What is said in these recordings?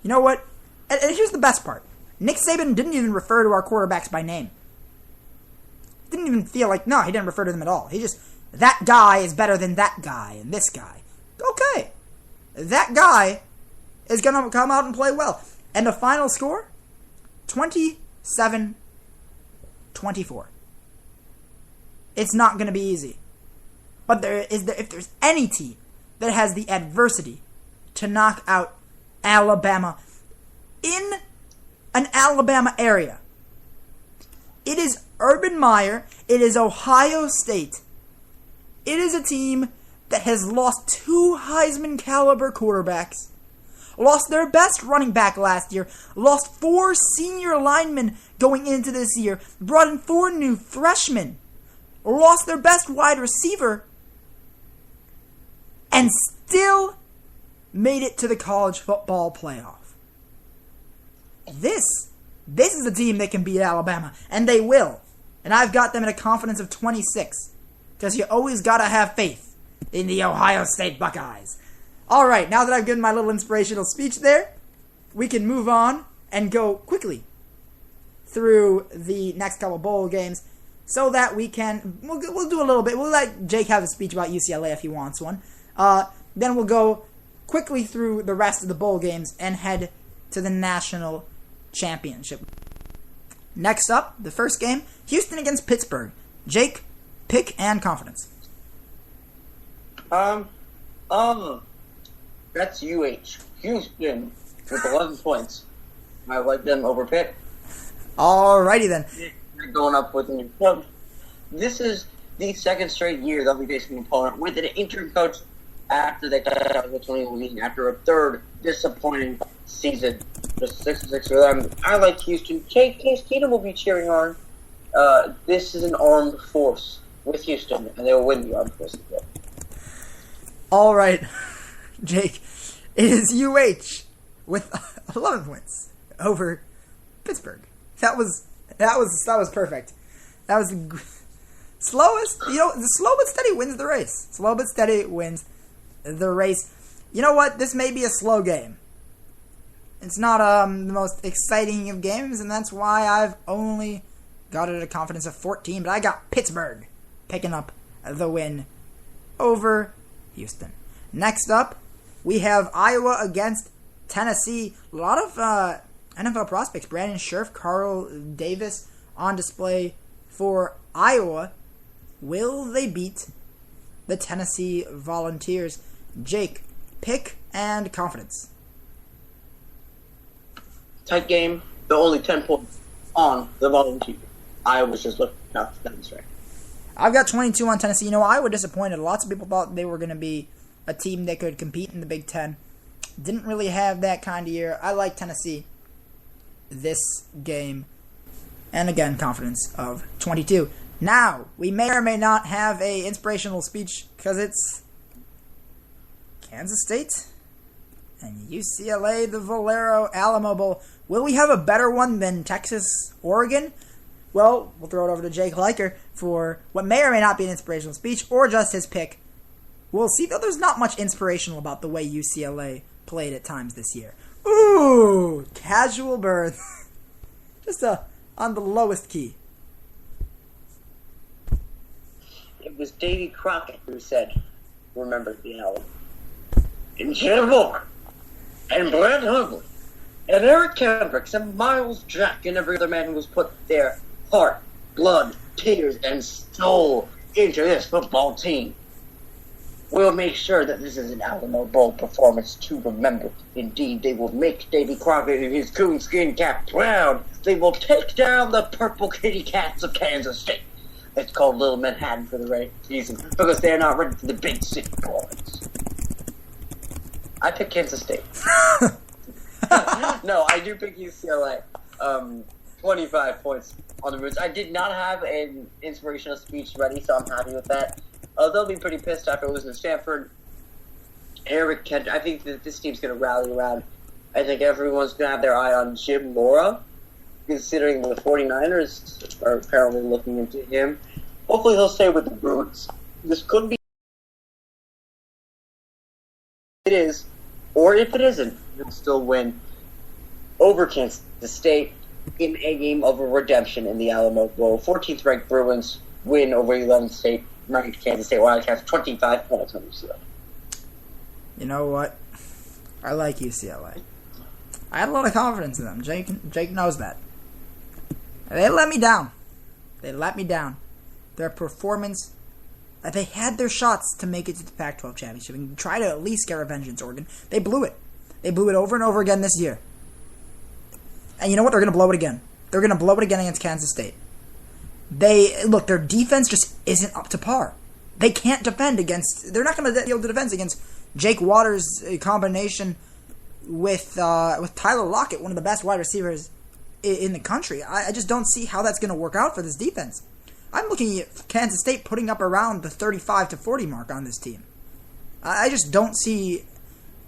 You know what? And here's the best part. Nick Saban didn't even refer to our quarterbacks by name. Didn't even feel like, no, he didn't refer to them at all. He just, that guy is better than that guy and this guy. Okay. That guy is going to come out and play well. And the final score? 27-24. It's not going to be easy. But if there's any team that has the adversity to knock out Alabama in an Alabama area, it is Urban Meyer. It is Ohio State. It is a team that has lost 2 Heisman caliber quarterbacks, lost their best running back last year, lost 4 senior linemen going into this year, brought in 4 new freshmen, lost their best wide receiver, and still made it to the college football playoff. This is a team that can beat Alabama, and they will. And I've got them at a confidence of 26, because you always got to have faith in the Ohio State Buckeyes. All right, now that I've given my little inspirational speech there, we can move on and go quickly through the next couple bowl games so that we can, we'll do a little bit, we'll let Jake have a speech about UCLA if he wants one. Then we'll go quickly through the rest of the bowl games and head to the national championship. Next up, the first game, Houston against Pittsburgh. Jake, pick and confidence. That's UH. Houston with 11 points. I like them over Pitt. Alrighty then. They're going up with a new coach. This is the second straight year they'll be facing an opponent with an interim coach after they got out of the 2011 after a third disappointing season. Just 6-6 for them. I like Houston. Case Keenum will be cheering on. This is an armed force with Houston, and they will win the armed force. All right, Jake. It is UH with 11 points over Pittsburgh. That was perfect. That was the slowest. The slow but steady wins the race. Slow but steady wins the race. You know what? This may be a slow game. It's not the most exciting of games, and that's why I've only got it at a confidence of 14. But I got Pittsburgh picking up the win over Houston. Next up, we have Iowa against Tennessee. A lot of NFL prospects. Brandon Scherf, Carl Davis on display for Iowa. Will they beat the Tennessee Volunteers? Jake, pick and confidence. Tight game. They're only 10 points on the Volunteers. Iowa's just looking out to demonstrate. I've got 22 on Tennessee. You know, Iowa disappointed. Lots of people thought they were going to be a team that could compete in the Big Ten. Didn't really have that kind of year. I like Tennessee this game. And again, confidence of 22. Now, we may or may not have a inspirational speech because it's Kansas State and UCLA, the Valero Alamo Bowl. Will we have a better one than Texas, Oregon? Well, we'll throw it over to Jake Liker for what may or may not be an inspirational speech or just his pick. We'll see, though there's not much inspirational about the way UCLA played at times this year. Ooh, casual burn. Just on the lowest key. It was Davy Crockett who said, remember the album. And Jim Volker, and Brad Hundley, and Eric Kendricks, and Miles Jack, and every other man who was put their heart, blood, tears, and soul into this football team. We'll make sure that this is an Alamo Bowl performance to remember. Indeed, they will make Davy Crockett in his coonskin cap proud. They will take down the purple kitty cats of Kansas State. It's called Little Manhattan for the right reason, because they're not ready for the big city boys. I pick Kansas State. No, I do pick UCLA. 25 points on the Roots. I did not have an inspirational speech ready, so I'm happy with that. They'll be pretty pissed after losing to Stanford. Eric Kent, I think that this team's going to rally around. I think everyone's going to have their eye on Jim Mora, considering the 49ers are apparently looking into him. Hopefully he'll stay with the Bruins. This could be it is, or if it isn't, he'll still win over Kansas State in a game of a redemption in the Alamo Bowl. 14th ranked Bruins win over 11th state ranked Kansas State Wildcats, 25 points on UCLA. You know what? I like UCLA. I had a lot of confidence in them. Jake knows that. They let me down. Their performance, they had their shots to make it to the Pac-12 championship and try to at least get revenge against Oregon. They blew it. They blew it over and over again this year. And you know what? They're going to blow it again. They're going to blow it again against Kansas State. Their defense just isn't up to par. They can't defend against. They're not going to be able to defend against Jake Waters' combination with Tyler Lockett, one of the best wide receivers in the country. I just don't see how that's going to work out for this defense. I'm looking at Kansas State putting up around the 35 to 40 mark on this team. I just don't see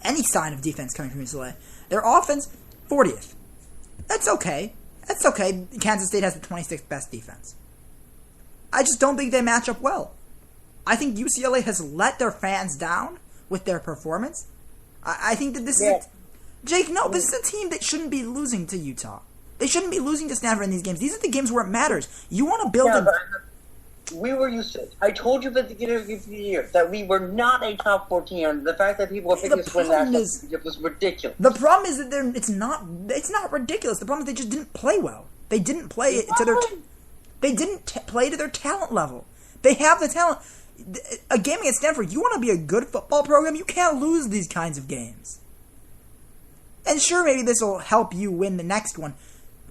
any sign of defense coming from UCLA. Their offense, 40th. That's okay. Kansas State has the 26th best defense. I just don't think they match up well. I think UCLA has let their fans down with their performance. I think that this is... Jake, no, this is a team that shouldn't be losing to Utah. They shouldn't be losing to Stanford in these games. These are the games where it matters. You want to build we were used to it. I told you at the beginning of the year that we were not a top 14, and the fact that people were picking us to win that was ridiculous. The problem is that it's not ridiculous. The problem is they just didn't play well. They didn't play to their play to their talent level. They have the talent. A game against Stanford, you want to be a good football program, you can't lose these kinds of games. And sure, maybe this will help you win the next one.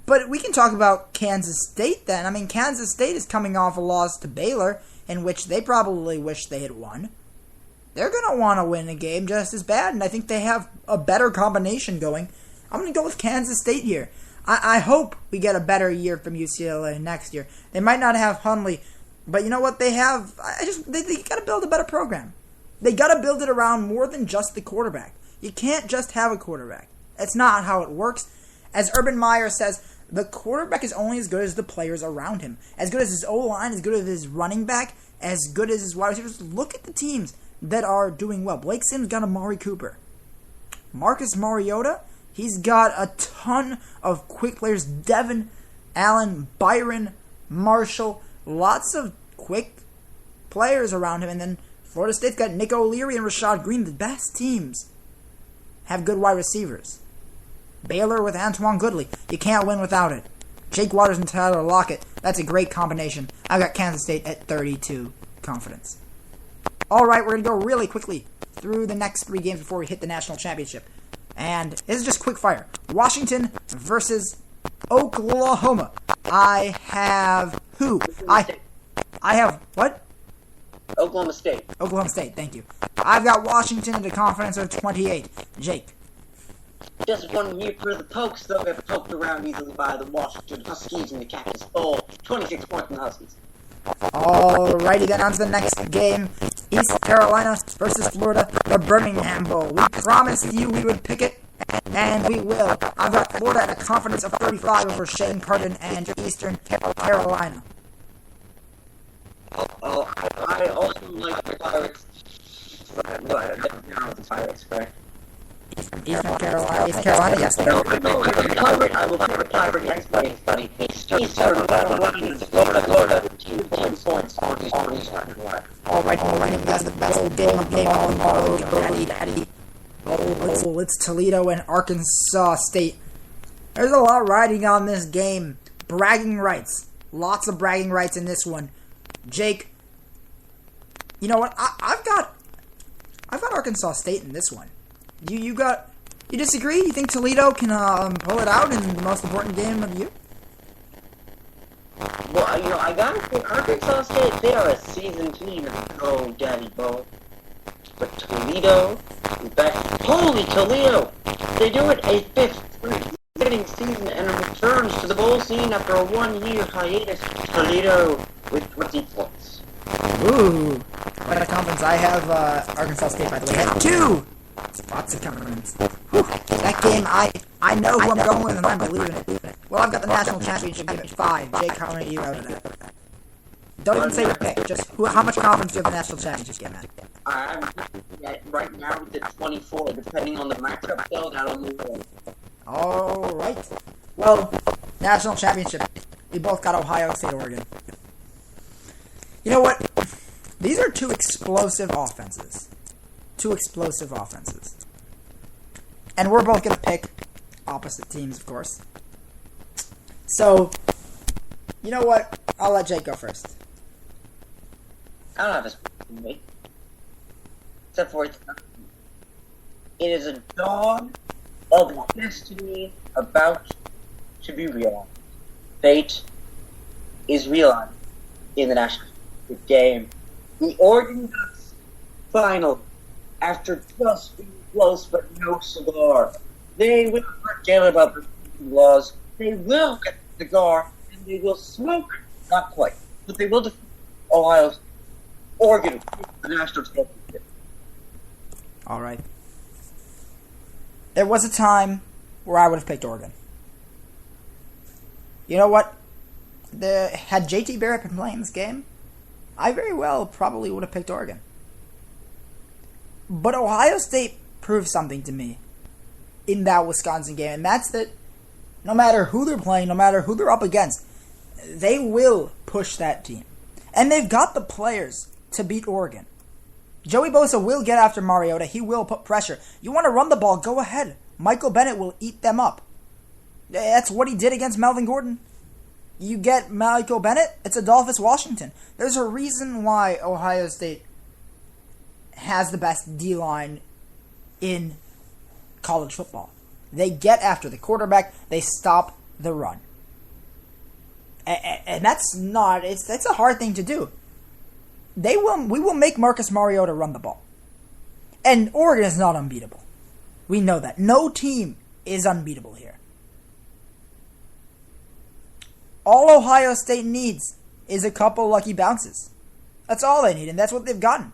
But we can talk about Kansas State then. I mean, Kansas State is coming off a loss to Baylor, in which they probably wish they had won. They're going to want to win a game just as bad, and I think they have a better combination going. I'm going to go with Kansas State here. I hope we get a better year from UCLA next year. They might not have Hundley, but you know what? They have. They got to build a better program. They got to build it around more than just the quarterback. You can't just have a quarterback. That's not how it works. As Urban Meyer says, the quarterback is only as good as the players around him. As good as his O-line, as good as his running back, as good as his wide receivers. Look at the teams that are doing well. Blake Sims got Amari Cooper. Marcus Mariota, he's got a ton of quick players. Devin, Allen, Byron, Marshall. Lots of quick players around him. And then Florida State's got Nick O'Leary and Rashad Green. The best teams have good wide receivers. Baylor with Antoine Goodley. You can't win without it. Jake Waters and Tyler Lockett. That's a great combination. I've got Kansas State at 32 confidence. Alright, we're going to go really quickly through the next 3 games before we hit the national championship. And this is just quick fire. Washington versus Oklahoma. I have who? I have what? Oklahoma State. Oklahoma State, thank you. I've got Washington at a confidence of 28. Jake. Just 1 year for the Pokes, though, get poked around easily by the Washington Huskies in the Cactus Bowl. 26 points from the Huskies. Alrighty, then on to the next game. East Carolina versus Florida, the Birmingham Bowl. We promised you we would pick it, and we will. I've got Florida at a confidence of 35 over Shane Carden and Eastern Carolina. I also like the Pirates. The Pirates, correct? Eastern Carolina, yes. I will pick the Pirate next, buddy. Eastern Carolina, Florida, 2 points. Alright, that's the best game of all Daddy. Oh, it's Toledo and Arkansas State. There's a lot riding on this game. Bragging rights. Lots of bragging rights in this one. Jake, you know what? I've got Arkansas State in this one. You disagree? You think Toledo can pull it out in the most important game of the year? Well, I gotta say, Arkansas State, they are a seasoned team. Oh, Daddy Bo. But Toledo is back. Holy Toledo! They do it a 5th winning season and returns to the bowl scene after a 1-year hiatus. Toledo with 20 points. Ooh, what a confidence. I have Arkansas State, by the way, at 2. Lots of confidence. That game, I know who I'm going with, and I'm believing it. Well, I've got the national championship game at 5. Jake, how many are you out of that? Don't even say your pick. Just how much confidence do you have in the national championship game at? I'm right now at 24. Depending on the matchup, though, that'll move on. Alright. Well, national championship. We both got Ohio State, Oregon. You know what? These are two explosive offenses. And we're both going to pick opposite teams, of course. So, you know what? I'll let Jake go first. I don't have this with me. Except for it is a dawn of destiny about to be realized. Fate is realized in the national game. The Oregon Ducks final, after just being close but no cigar. They will forget about the laws. They will get the cigar, and they will smoke. Not quite, but they will defeat Oregon, the national championship. All right. There was a time where I would have picked Oregon. You know what? Had JT Barrett been playing this game, I very well probably would have picked Oregon. But Ohio State proved something to me in that Wisconsin game, and that's that no matter who they're playing, no matter who they're up against, they will push that team. And they've got the players to beat Oregon. Joey Bosa will get after Mariota. He will put pressure. You want to run the ball, go ahead. Michael Bennett will eat them up. That's what he did against Melvin Gordon. You get Michael Bennett, it's Adolphus Washington. There's a reason why Ohio State has the best D-line in college football. They get after the quarterback. They stop the run. And that's a hard thing to do. We will make Marcus Mariota run the ball. And Oregon is not unbeatable. We know that. No team is unbeatable here. All Ohio State needs is a couple lucky bounces. That's all they need, and that's what they've gotten.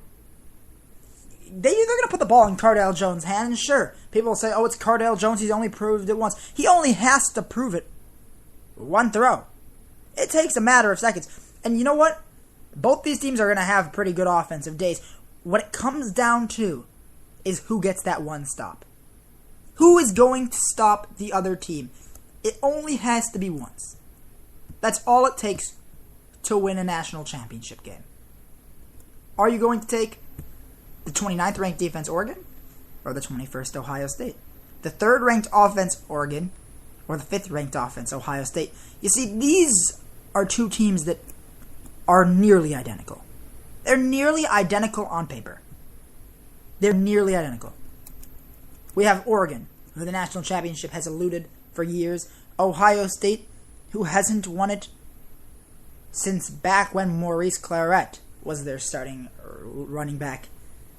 They're going to put the ball in Cardale Jones' hands, sure. People will say, oh, it's Cardale Jones, he's only proved it once. He only has to prove it one throw. It takes a matter of seconds. And you know what? Both these teams are going to have pretty good offensive days. What it comes down to is who gets that one stop. Who is going to stop the other team? It only has to be once. That's all it takes to win a national championship game. Are you going to take the 29th ranked defense, Oregon, or the 21st, Ohio State? The 3rd ranked offense, Oregon, or the 5th ranked offense, Ohio State? You see, these are two teams that are nearly identical. They're nearly identical on paper. They're nearly identical. We have Oregon, who the national championship has eluded for years. Ohio State, who hasn't won it since back when Maurice Claret was their starting running back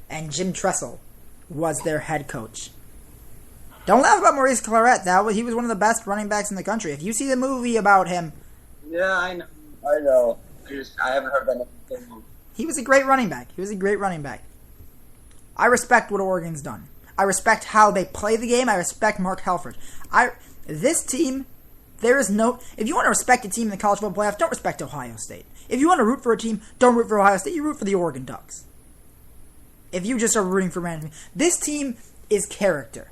and Jim Tressel was their head coach. Don't laugh about Maurice Claret. He was one of the best running backs in the country. If you see the movie about him... Yeah, I know. I haven't heard about anything. He was a great running back. I respect what Oregon's done. I respect how they play the game. I respect Mark Helfrich. This team... if you want to respect a team in the college football playoff, don't respect Ohio State. If you want to root for a team, don't root for Ohio State. You root for the Oregon Ducks. If you just are rooting for random, this team is character.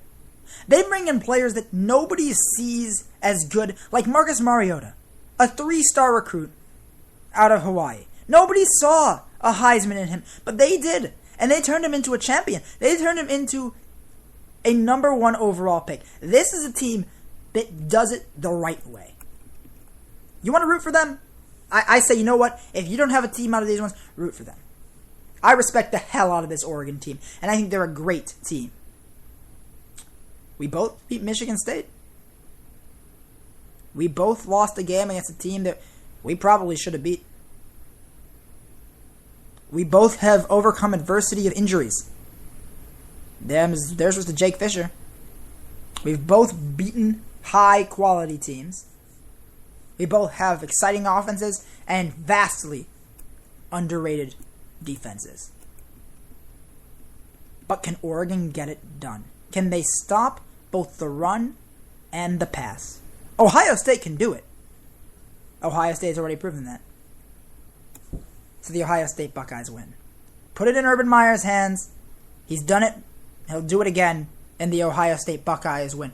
They bring in players that nobody sees as good, like Marcus Mariota, a 3-star recruit out of Hawaii. Nobody saw a Heisman in him, but they did, and they turned him into a champion. They turned him into a number 1 overall pick. This is a team that does it the right way. You want to root for them? I say, you know what? If you don't have a team out of these ones, root for them. I respect the hell out of this Oregon team, and I think they're a great team. We both beat Michigan State. We both lost a game against a team that we probably should have beat. We both have overcome adversity of injuries. Theirs was to Jake Fisher. We've both beaten high-quality teams. We both have exciting offenses and vastly underrated defenses. But can Oregon get it done? Can they stop both the run and the pass? Ohio State can do it. Ohio State has already proven that. So the Ohio State Buckeyes win. Put it in Urban Meyer's hands. He's done it. He'll do it again. And the Ohio State Buckeyes win.